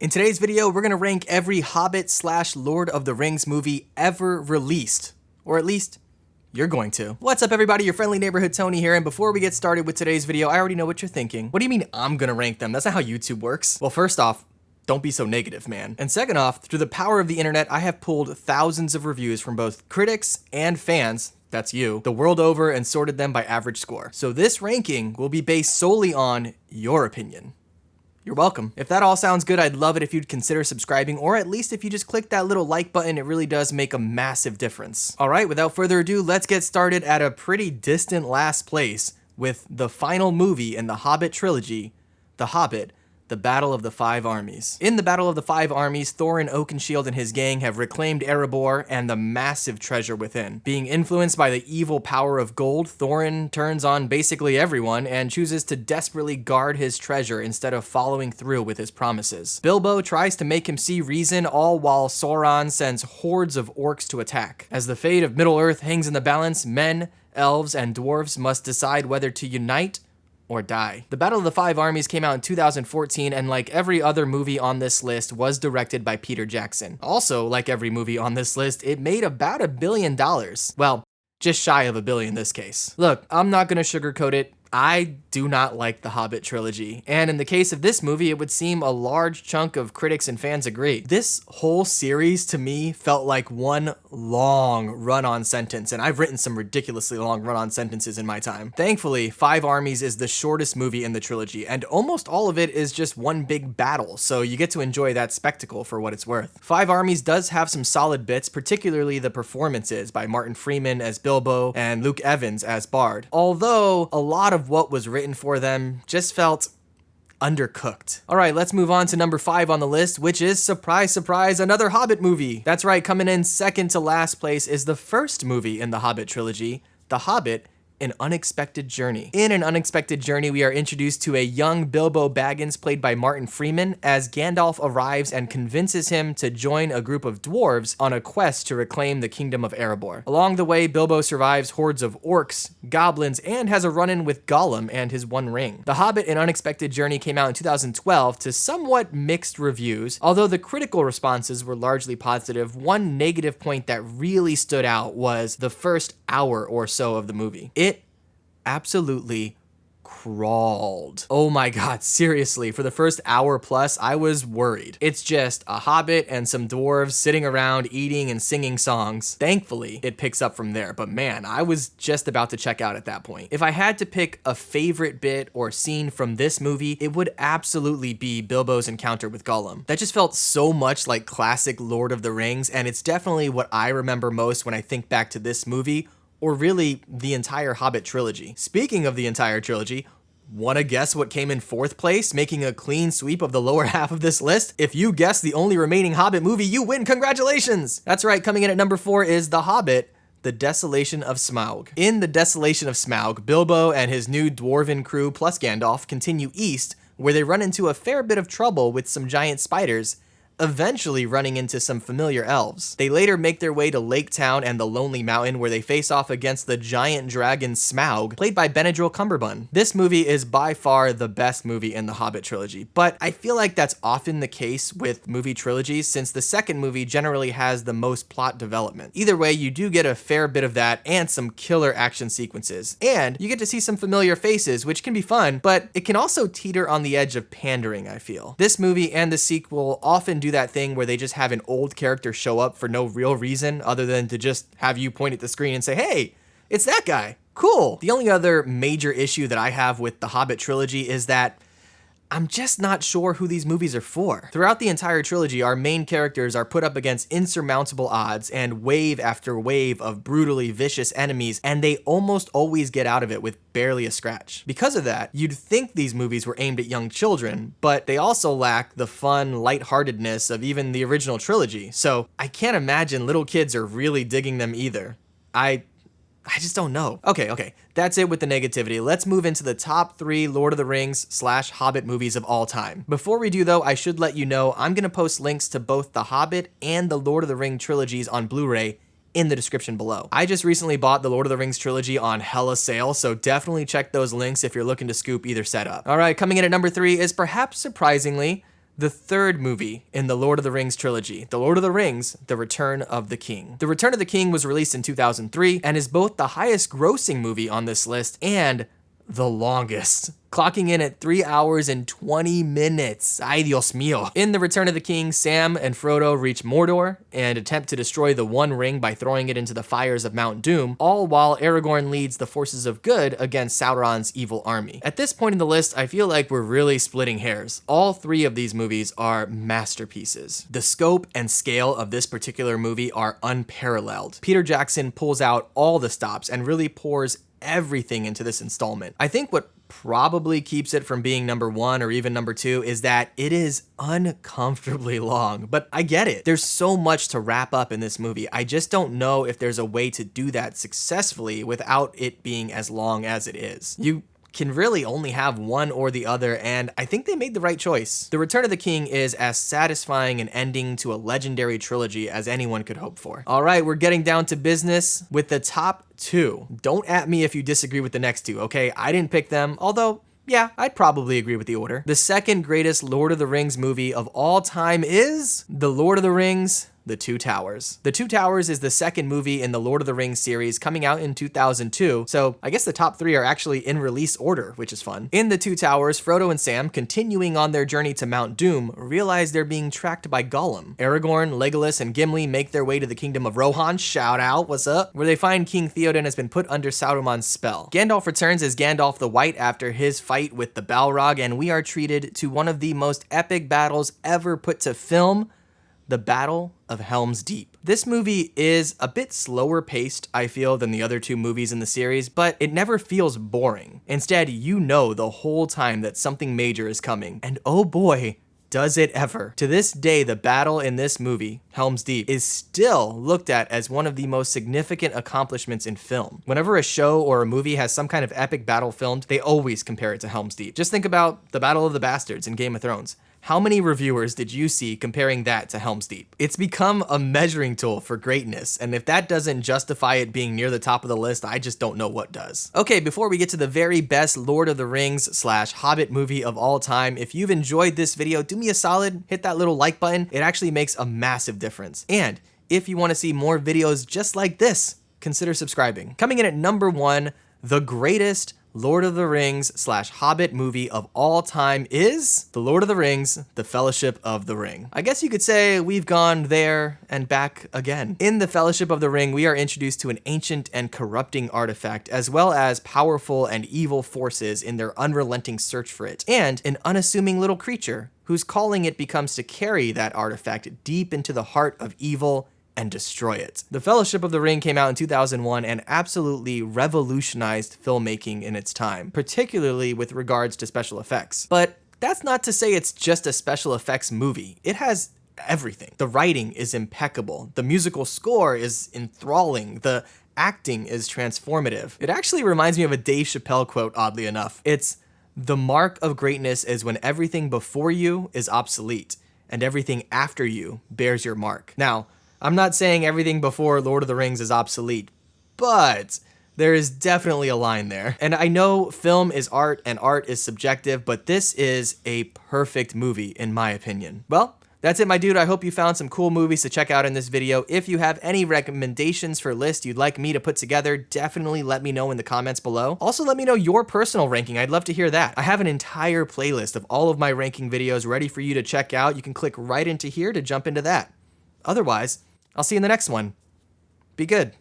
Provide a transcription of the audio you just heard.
In today's video, we're gonna rank every Hobbit / Lord of the Rings movie ever released. Or at least, you're going to. What's up everybody, your friendly neighborhood Tony here, and before we get started with today's video, I already know what you're thinking. What do you mean I'm gonna rank them? That's not how YouTube works. Well, first off, don't be so negative, man. And second off, through the power of the internet, I have pulled thousands of reviews from both critics and fans, that's you, the world over, and sorted them by average score. So this ranking will be based solely on your opinion. You're welcome. If that all sounds good, I'd love it if you'd consider subscribing, or at least if you just click that little like button, it really does make a massive difference. All right, without further ado, let's get started at a pretty distant last place with the final movie in the Hobbit trilogy, The Hobbit: The Battle of the Five Armies. In the Battle of the Five Armies, Thorin Oakenshield and his gang have reclaimed Erebor and the massive treasure within. Being influenced by the evil power of gold, Thorin turns on basically everyone and chooses to desperately guard his treasure instead of following through with his promises. Bilbo tries to make him see reason, all while Sauron sends hordes of orcs to attack. As the fate of Middle-earth hangs in the balance, men, elves, and dwarves must decide whether to unite or die. The Battle of the Five Armies came out in 2014, and like every other movie on this list, was directed by Peter Jackson. Also, like every movie on this list, it made about $1 billion. Well, just shy of $1 billion in this case. Look, I'm not gonna sugarcoat it. I do not like the Hobbit trilogy, and in the case of this movie, it would seem a large chunk of critics and fans agree. This whole series, to me, felt like one long run-on sentence, and I've written some ridiculously long run-on sentences in my time. Thankfully, Five Armies is the shortest movie in the trilogy, and almost all of it is just one big battle, so you get to enjoy that spectacle for what it's worth. Five Armies does have some solid bits, particularly the performances by Martin Freeman as Bilbo and Luke Evans as Bard, although a lot of what was written for them just felt undercooked. All right, let's move on to number 5 on the list, which is, surprise, surprise, another Hobbit movie. That's right, coming in second to last place is the first movie in the Hobbit trilogy, The Hobbit: An Unexpected Journey. In An Unexpected Journey, we are introduced to a young Bilbo Baggins played by Martin Freeman as Gandalf arrives and convinces him to join a group of dwarves on a quest to reclaim the kingdom of Erebor. Along the way, Bilbo survives hordes of orcs, goblins, and has a run-in with Gollum and his One Ring. The Hobbit: An Unexpected Journey came out in 2012 to somewhat mixed reviews. Although the critical responses were largely positive, one negative point that really stood out was the first hour or so of the movie. It absolutely crawled. Oh my god, seriously, for the first hour plus, I was worried. It's just a hobbit and some dwarves sitting around eating and singing songs. Thankfully, it picks up from there, but man, I was just about to check out at that point. If I had to pick a favorite bit or scene from this movie, it would absolutely be Bilbo's encounter with Gollum. That just felt so much like classic Lord of the Rings, and it's definitely what I remember most when I think back to this movie, or really the entire Hobbit trilogy. Speaking of the entire trilogy, wanna guess what came in 4th place, making a clean sweep of the lower half of this list? If you guessed the only remaining Hobbit movie, you win, congratulations! That's right, coming in at number 4 is The Hobbit: The Desolation of Smaug. In The Desolation of Smaug, Bilbo and his new dwarven crew plus Gandalf continue east, where they run into a fair bit of trouble with some giant spiders, eventually running into some familiar elves. They later make their way to Lake Town and the Lonely Mountain, where they face off against the giant dragon Smaug, played by Benadryl Cumberbatch. This movie is by far the best movie in the Hobbit trilogy, but I feel like that's often the case with movie trilogies, since the second movie generally has the most plot development. Either way, you do get a fair bit of that and some killer action sequences, and you get to see some familiar faces, which can be fun, but it can also teeter on the edge of pandering, I feel. This movie and the sequel often do that thing where they just have an old character show up for no real reason other than to just have you point at the screen and say, hey, it's that guy. Cool. The only other major issue that I have with the Hobbit trilogy is that I'm just not sure who these movies are for. Throughout the entire trilogy, our main characters are put up against insurmountable odds and wave after wave of brutally vicious enemies, and they almost always get out of it with barely a scratch. Because of that, you'd think these movies were aimed at young children, but they also lack the fun lightheartedness of even the original trilogy, so I can't imagine little kids are really digging them either. I just don't know. Okay, that's it with the negativity. Let's move into the top 3 Lord of the Rings / Hobbit movies of all time. Before we do though, I should let you know I'm gonna post links to both the Hobbit and the Lord of the Ring trilogies on Blu-ray in the description below. I just recently bought the Lord of the Rings trilogy on hella sale, so definitely check those links if you're looking to scoop either set up. All right, coming in at number 3 is perhaps surprisingly the third movie in the Lord of the Rings trilogy, The Lord of the Rings, The Return of the King. The Return of the King was released in 2003 and is both the highest grossing movie on this list and the longest, clocking in at 3 hours and 20 minutes. Ay Dios mío. In The Return of the King, Sam and Frodo reach Mordor and attempt to destroy the One Ring by throwing it into the fires of Mount Doom, all while Aragorn leads the forces of good against Sauron's evil army. At this point in the list, I feel like we're really splitting hairs. All three of these movies are masterpieces. The scope and scale of this particular movie are unparalleled. Peter Jackson pulls out all the stops and really pours everything into this installment. I think what probably keeps it from being number one or even number two is that it is uncomfortably long, but I get it. There's so much to wrap up in this movie. I just don't know if there's a way to do that successfully without it being as long as it is. You can really only have one or the other, and I think they made the right choice. The Return of the King is as satisfying an ending to a legendary trilogy as anyone could hope for. All right, we're getting down to business with the top two. Don't at me if you disagree with the next two, okay? I didn't pick them, although yeah, I'd probably agree with the order. The second greatest Lord of the Rings movie of all time is The Lord of the Rings, The Two Towers. The Two Towers is the second movie in the Lord of the Rings series, coming out in 2002, so I guess the top three are actually in release order, which is fun. In The Two Towers, Frodo and Sam, continuing on their journey to Mount Doom, realize they're being tracked by Gollum. Aragorn, Legolas, and Gimli make their way to the kingdom of Rohan, shout out, what's up, where they find King Theoden has been put under Saruman's spell. Gandalf returns as Gandalf the White after his fight with the Balrog, and we are treated to one of the most epic battles ever put to film, the Battle of Helm's Deep. This movie is a bit slower paced, I feel, than the other two movies in the series, but it never feels boring. Instead, you know the whole time that something major is coming, and oh boy, does it ever. To this day, the battle in this movie, Helm's Deep, is still looked at as one of the most significant accomplishments in film. Whenever a show or a movie has some kind of epic battle filmed, they always compare it to Helm's Deep. Just think about the Battle of the Bastards in Game of Thrones. How many reviewers did you see comparing that to Helm's Deep? It's become a measuring tool for greatness, and if that doesn't justify it being near the top of the list, I just don't know what does. Okay, before we get to the very best Lord of the Rings / Hobbit movie of all time, if you've enjoyed this video, do me a solid, hit that little like button. It actually makes a massive difference. And if you want to see more videos just like this, consider subscribing. Coming in at number one, the greatest Lord of the Rings / Hobbit movie of all time is The Lord of the Rings, The Fellowship of the Ring. I guess you could say we've gone there and back again. In The Fellowship of the Ring, we are introduced to an ancient and corrupting artifact, as well as powerful and evil forces in their unrelenting search for it, and an unassuming little creature whose calling it becomes to carry that artifact deep into the heart of evil and destroy it. The Fellowship of the Ring came out in 2001 and absolutely revolutionized filmmaking in its time, particularly with regards to special effects. But that's not to say it's just a special effects movie. It has everything. The writing is impeccable. The musical score is enthralling. The acting is transformative. It actually reminds me of a Dave Chappelle quote, oddly enough. It's, "The mark of greatness is when everything before you is obsolete, and everything after you bears your mark." Now, I'm not saying everything before Lord of the Rings is obsolete, but there is definitely a line there. And I know film is art and art is subjective, but this is a perfect movie in my opinion. Well, that's it, my dude. I hope you found some cool movies to check out in this video. If you have any recommendations for lists you'd like me to put together, definitely let me know in the comments below. Also, let me know your personal ranking. I'd love to hear that. I have an entire playlist of all of my ranking videos ready for you to check out. You can click right into here to jump into that. Otherwise, I'll see you in the next one. Be good.